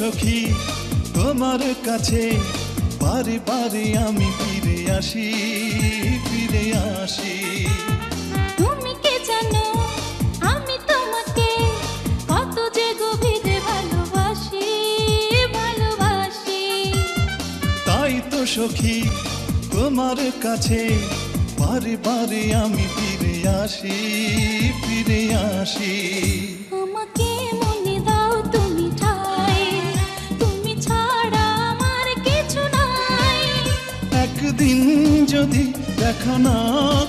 সখী তোমার কাছে বারে বারে আমি ফিরে আসি ফিরে আসি। তুমি কে জানো আমি তোমাকে কত যে গভীরে ভালোবাসি ভালোবাসি। তাই তো সখী তোমার কাছে বারে বারে আমি ফিরে আসি ফিরে আসি। আমাকে মনে দাও তুমি ঠাই, তুমি ছাড়া আমার কিছু নাই। একদিন যদি দেখা না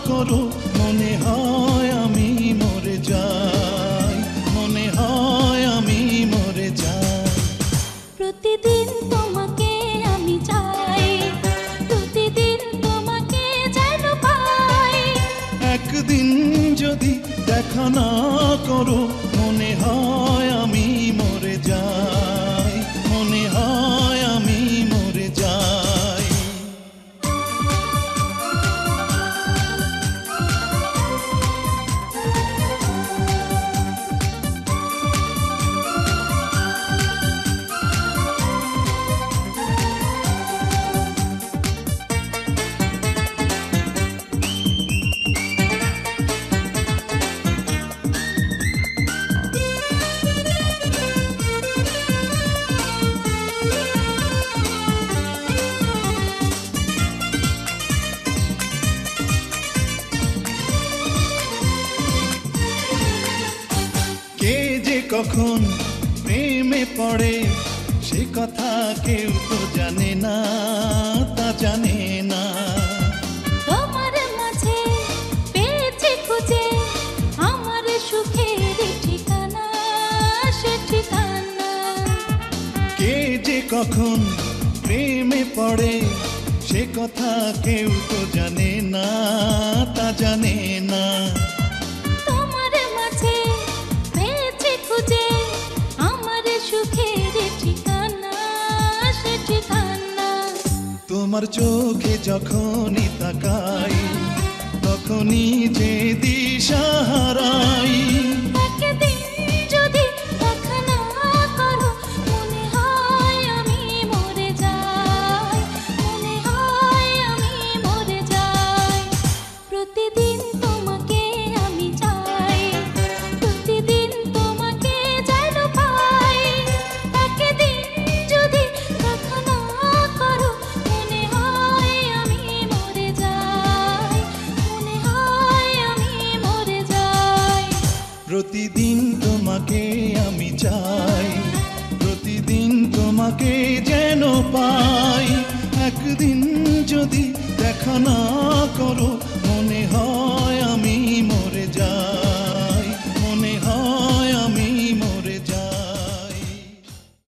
করো মনে হয় আমি মরে যাই, মনে হয় আমি মরে যাই। প্রতিদিন তোমাকে আমি চাই, প্রতিদিন তোমাকে যেন পাই। একদিন যদি দেখা না করো মনে হয় আমি মরে যাই, মনে হয় আমি মরে যাই। কে যে কখন প্রেমে পড়ে সে কথা কেউ তো জানে না, তা জানে না। তোমার মাঝে পেয়েছি খুঁজে আমার সুখের ঠিকানা, সে ঠিকানা। কে যে কখন প্রেমে পড়ে সে কথা কেউ তো জানে না, তা জানে না। তোমার মাঝে পেয়েছি খুঁজে আমার সুখের ঠিকানা, সে ঠিকানা। তোমার চোখে যখনই তাকাই তখনই যে দিশা হারাই। একদিন যদি দেখা না করো মনে হয় আমি মরে যাই, মনে হয় আমি মরে যাই। প্রতিদিন তোমাকে আমি চাই, প্রতিদিন তোমাকে যেন পাই। একদিন যদি দেখা না করো মনে হয় আমি মরে যাই, মনে হয় আমি মরে যাই। প্রতিদিন তোমাকে আমি চাই, প্রতিদিন তোমাকে যেন পাই। একদিন যদি দেখা না করো মনে হয় আমি